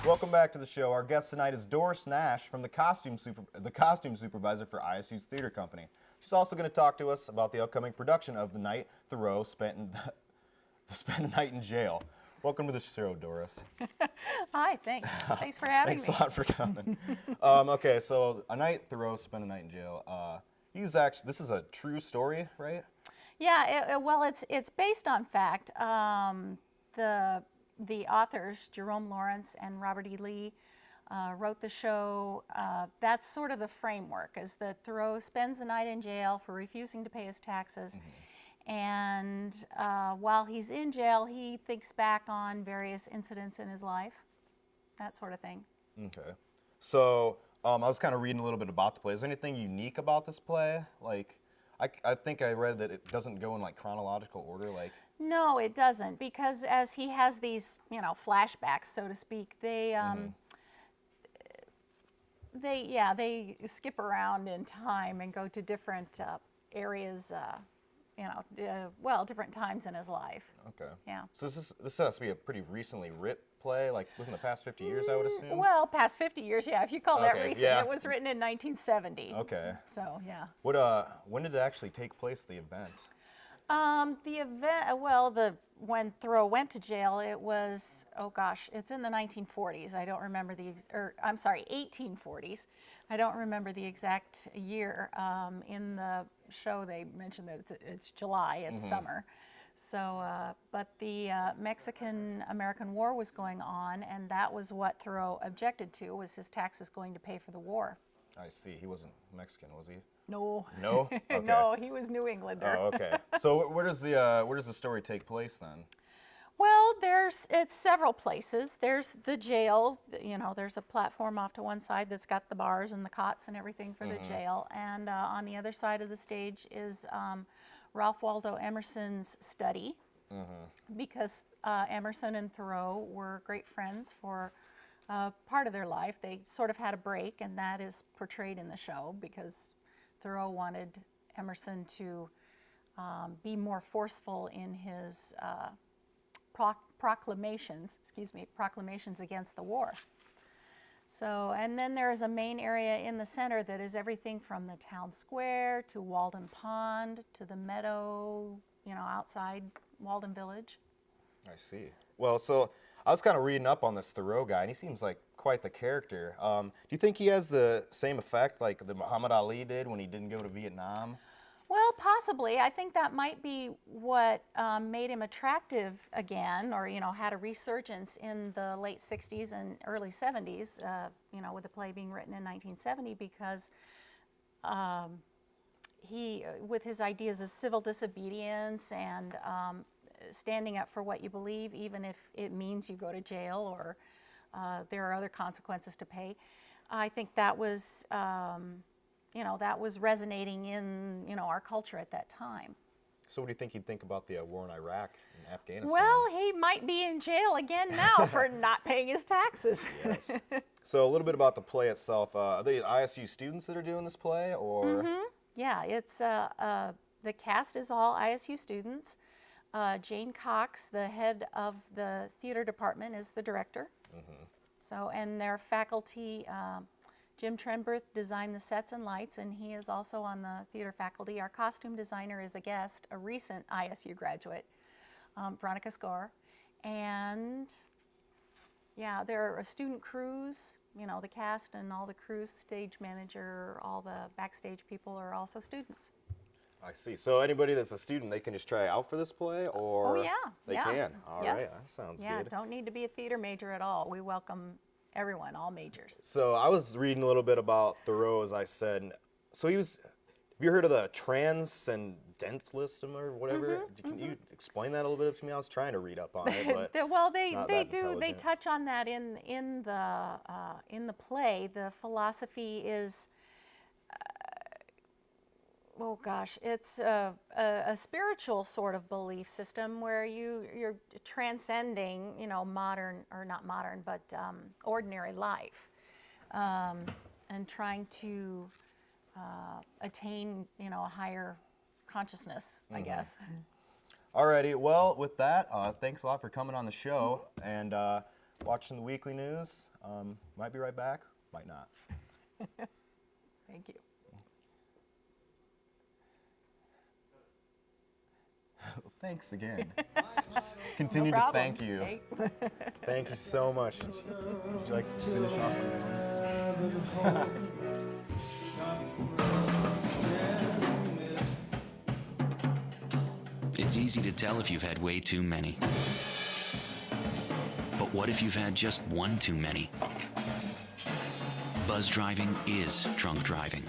Welcome back to the show. Our guest tonight is Doris Nash from the costume supervisor for ISU's theater company. She's also going to talk to us about the upcoming production of The Night Thoreau spent a night in jail. Welcome to the show, Doris. Hi, thanks. Thanks for having me. Thanks a lot for coming. Okay, so A Night Thoreau spent a night in jail. This is a true story, right? Yeah, well, it's based on fact. The authors, Jerome Lawrence and Robert E. Lee, wrote the show. That's sort of the framework, is that Thoreau spends the night in jail for refusing to pay his taxes. And while he's in jail, he thinks back on various incidents in his life, that sort of thing. Okay. So I was kind of reading a little bit about the play. Is there anything unique about this play? Like, I think I read that it doesn't go in like chronological order. Like. No, it doesn't, because as he has these, flashbacks, so to speak, they skip around in time and go to different areas. Different times in his life. Okay. Yeah. So this has to be a pretty recently writ play, like within the past 50 years, I would assume? Well, past 50 years, yeah. If you call that recent, yeah. It was written in 1970. Okay. So, yeah. When did it actually take place, the event? The event, when Thoreau went to jail, it was, it's in the 1940s. I don't remember 1840s. I don't remember the exact year. In the show, they mentioned that it's July, it's summer. So, but the Mexican-American War was going on, and that was what Thoreau objected to, was his taxes going to pay for the war. I see. He wasn't Mexican, was he? No. No? Okay. No, he was New Englander. Oh, okay. So where does the story take place then? Well, it's several places. There's the jail, there's a platform off to one side that's got the bars and the cots and everything for the jail. And on the other side of the stage is Ralph Waldo Emerson's study, because Emerson and Thoreau were great friends for part of their life. They sort of had a break, and that is portrayed in the show, because Thoreau wanted Emerson to be more forceful in his proclamations against the war. So, and then there is a main area in the center that is everything from the town square to Walden Pond to the meadow, outside Walden Village. I see. Well, so I was kind of reading up on this Thoreau guy, and he seems like quite the character. Do you think he has the same effect like the Muhammad Ali did when he didn't go to Vietnam? Well, possibly. I think that might be what made him attractive again, or had a resurgence in the late 60s and early 70s, with the play being written in 1970, because he, with his ideas of civil disobedience and standing up for what you believe, even if it means you go to jail or there are other consequences to pay, I think that was that was resonating in, our culture at that time. So what do you think he'd think about the war in Iraq and Afghanistan? Well, he might be in jail again now for not paying his taxes. Yes. So a little bit about the play itself. Are they ISU students that are doing this play, or? Yeah, it's the cast is all ISU students. Jane Cox, the head of the theater department, is the director. So, and their faculty, Jim Trenberth designed the sets and lights, and he is also on the theater faculty. Our costume designer is a guest, a recent ISU graduate, Veronica Skor. And yeah, there are student crews, the cast and all the crews, stage manager, all the backstage people are also students. I see. So anybody that's a student, they can just try out for this play, or they can? All right, that sounds good. Yeah, don't need to be a theater major at all. We welcome everyone, all majors. So I was reading a little bit about Thoreau, as I said. So he was, have you heard of the transcendentalism or whatever? Can you explain that a little bit to me? I was trying to read up on it, but well, they do. They touch on that in the play. The philosophy is, it's a spiritual sort of belief system where you're transcending, modern, or not modern, but ordinary life, and trying to attain, a higher consciousness, I guess. Alrighty, well, with that, thanks a lot for coming on the show, and watching the weekly news. Might be right back, might not. Thank you. Thanks again. Just continue No to problem. thank you. Hey. Thank you so much. Would you like to finish off? It's easy to tell if you've had way too many. But what if you've had just one too many? Buzz driving is drunk driving.